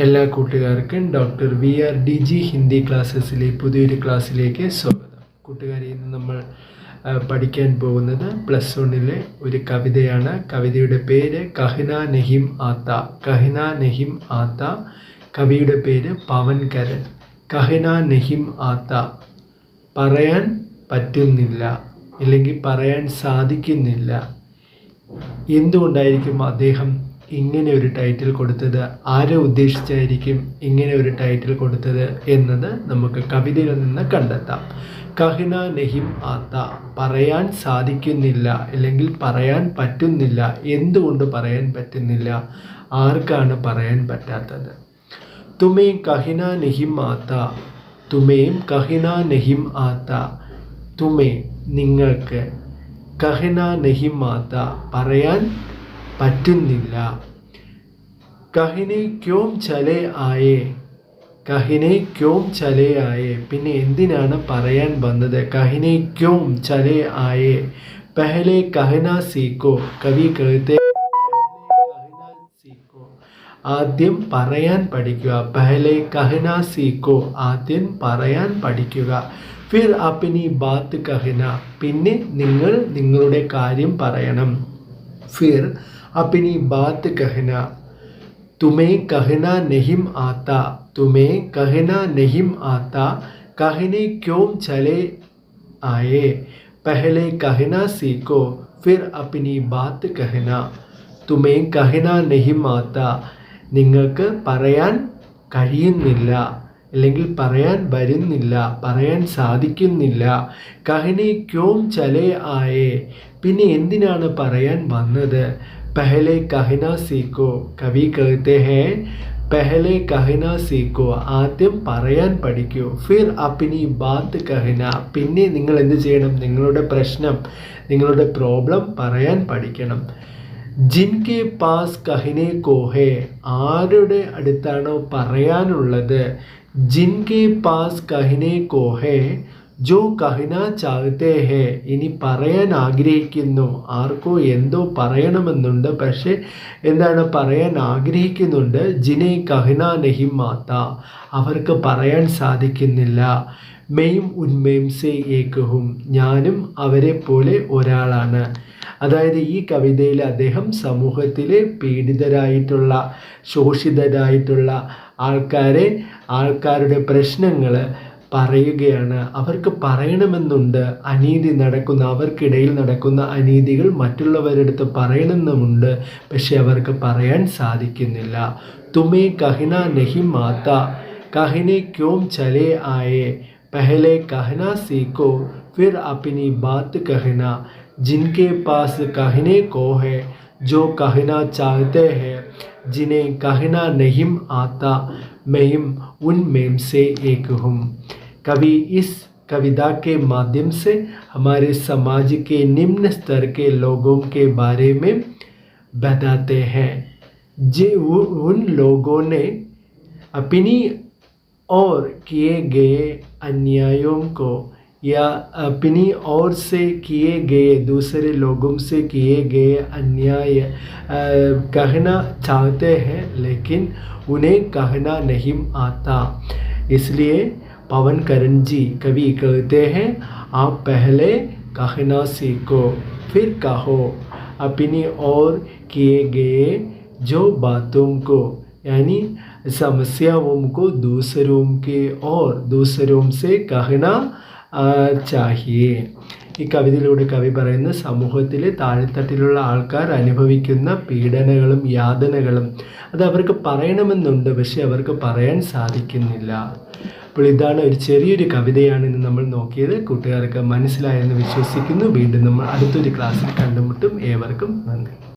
എല്ലാ കൂട്ടുകാർക്കും doctor VRDG Hindi ക്ലാസ്സസിലെ പുതിയൊരു ക്ലാസ്സിലേക്ക് സ്വാഗതം. കൂട്ടുകാരെ, ഇന്ന് നമ്മൾ പഠിക്കാൻ പോകുന്നത് +1 ഒരു കവിതയാണ്. കവിതയുടെ പേര് കഹ്നാ നഹിം ആത്ത. കഹ്നാ നഹിം ആത്ത. കവിയുടെ പേര് പവൻ കരൻ. കഹ്നാ നഹിം ആത്ത, പറയാൻ പറ്റുന്നില്ല, അല്ലെങ്കിൽ പറയാൻ സാധിക്കുന്നില്ല. എന്തുകൊണ്ടായിരിക്കും അദ്ദേഹം ഇങ്ങനെ ഒരു ടൈറ്റിൽ കൊടുത്തത്? ആരെ ഉദ്ദേശിച്ചായിരിക്കും ഇങ്ങനെ ഒരു ടൈറ്റിൽ കൊടുത്തത് എന്നത് നമുക്ക് കവിതയിൽ നിന്ന് കണ്ടെത്താം. കഹ്നാ നഹിം ആത്ത, പറയാൻ സാധിക്കുന്നില്ല, അല്ലെങ്കിൽ പറയാൻ പറ്റുന്നില്ല. എന്തുകൊണ്ട് പറയാൻ പറ്റുന്നില്ല? ആർക്കാണ് പറയാൻ പറ്റാത്തത്? തുമേം കഹ്നാ നഹിം ആത്ത. തുമേം കഹ്നാ നഹിം ആത്ത. തുമേ, നിങ്ങൾക്ക്. കഹ്നാ നഹിം ആത്ത, പറയാൻ പറ്റുന്നില്ല. കഹിനെ ക്യോം ചലേ ആയേ. കഹിനെ ക്യോം ചലേ ആയേ, പിന്നെ എന്തിനാണ് പറയാൻ വന്നത്? കഹിനെ ക്യോം ചലേ ആയേ. പഹലെ കഹ്നാ സീക്കോ. കവി कहते ആദ്യം പറയാൻ പഠിക്കുക. പഹലെ കഹ്നാ സീക്കോ, ആദ്യം പറയാൻ പഠിക്കുക. ഫിർ അപ്നി ബാത്ത് കഹ്ന, പിന്നെ നിങ്ങൾ നിങ്ങളുടെ കാര്യം പറയണം. फिर अपनी बात कहना. तुम्हें कहना नहीं आता. तुम्हें कहना नहीं आता. कहने क्यों चले आए. पहले कहना सीखो, फिर अपनी बात कहना. तुम्हें कहना नहीं आता. നിങ്ങൾക്ക് പറയാൻ കഴിയുന്നില്ല, അല്ലെങ്കിൽ പറയാൻ വരുന്നില്ല, പറയാൻ സാധിക്കുന്നില്ല. കഹ്നെ ക്യോം ചലേ ആയേ, പിന്നെ എന്തിനാണ് പറയാൻ വന്നത്? പഹലെ കഹ്നാ സീക്കോ. കവി कहते हैं പഹലെ കഹ്നാ സീക്കോ, ആദ്യം പറയാൻ പഠിക്കൂ. ഫിർ അപ്നി ബാത്ത് കഹ്ന, പിന്നെ നിങ്ങൾ എന്ത് ചെയ്യണം? നിങ്ങളുടെ പ്രശ്നം, നിങ്ങളുടെ പ്രോബ്ലം പറയാൻ പഠിക്കണം. ജിൻകെ പാസ് കഹ്നെ കോ ഹേ, ആരുടെ അടുത്താണോ പറയാനുള്ളത്? ജിൻകെ പാസ് കഹ്നെ കോ ഹേ ജോ കഹ്നാ ചാഹത്തെ ഹേ, ഇനി പറയാൻ ആഗ്രഹിക്കുന്നു. ആർക്കോ എന്തോ പറയണമെന്നുണ്ട്, പക്ഷേ എന്താണ് പറയാൻ ആഗ്രഹിക്കുന്നുണ്ട്. ജിനെ കഹ്നാ നഹിം ആത്ത, അവർക്ക് പറയാൻ സാധിക്കുന്നില്ല. മെയും ഉന്മേം സേ ഏക് ഹും, ഞാനും അവരെ പോലെ ഒരാളാണ്. അതായത് ഈ കവിതയിൽ അദ്ദേഹം സമൂഹത്തിലെ പീഡിതരായിട്ടുള്ള, ശോഷിതരായിട്ടുള്ള ആൾക്കാരുടെ പ്രശ്നങ്ങൾ പറയുകയാണ്. അവർക്ക് പറയണമെന്നുണ്ട്. അനീതി നടക്കുന്ന, അവർക്കിടയിൽ നടക്കുന്ന അനീതികൾ മറ്റുള്ളവരുടെ അടുത്ത് പറയണമെന്നുണ്ട്, പക്ഷെ അവർക്ക് പറയാൻ സാധിക്കുന്നില്ല. തുമേ കഹ്നാ നഹിം ആത്ത. കഹ്നെ ക്യോം ചലേ ആയേ. പഹലെ കഹ്നാ സീക്കോ, ഫിർ അപ്നി ബാത്ത് കഹ്ന. जिनके पास कहने को है जो कहना चाहते हैं. जिन्हें कहना नहीं आता, मैं उनमें से एक हूँ. कवि इस कविता के माध्यम से हमारे समाज के निम्न स्तर के लोगों के बारे में बताते हैं. उन लोगों ने अपनी और किए गए अन्यायों को, या अपनी ओर से किए गए, दूसरे लोगों से किए गए अन्याय कहना चाहते हैं, लेकिन उन्हें कहना नहीं आता. इसलिए पवन करण जी कवि कहते हैं, आप पहले कहना सीखो, फिर कहो अपनी ओर किए गए जो बातों को, यानी समस्याओं को दूसरों के और दूसरों से कहना ചാഹിയേ. ഈ കവിതയിലൂടെ കവി പറയുന്ന സമൂഹത്തിലെ താഴെത്തട്ടിലുള്ള ആൾക്കാർ അനുഭവിക്കുന്ന പീഡനങ്ങളും യാതനകളും അത് അവർക്ക് പറയണമെന്നുണ്ട്, പക്ഷെ അവർക്ക് പറയാൻ സാധിക്കുന്നില്ല. അപ്പോൾ ഇതാണ് ഒരു ചെറിയൊരു കവിതയാണ് ഇന്ന് നമ്മൾ നോക്കിയത്. കൂട്ടുകാർക്ക് മനസ്സിലായെന്ന് വിശ്വസിക്കുന്നു. വീണ്ടും നമ്മൾ അടുത്തൊരു ക്ലാസ്സിൽ കണ്ടുമുട്ടും. ഏവർക്കും നന്ദി.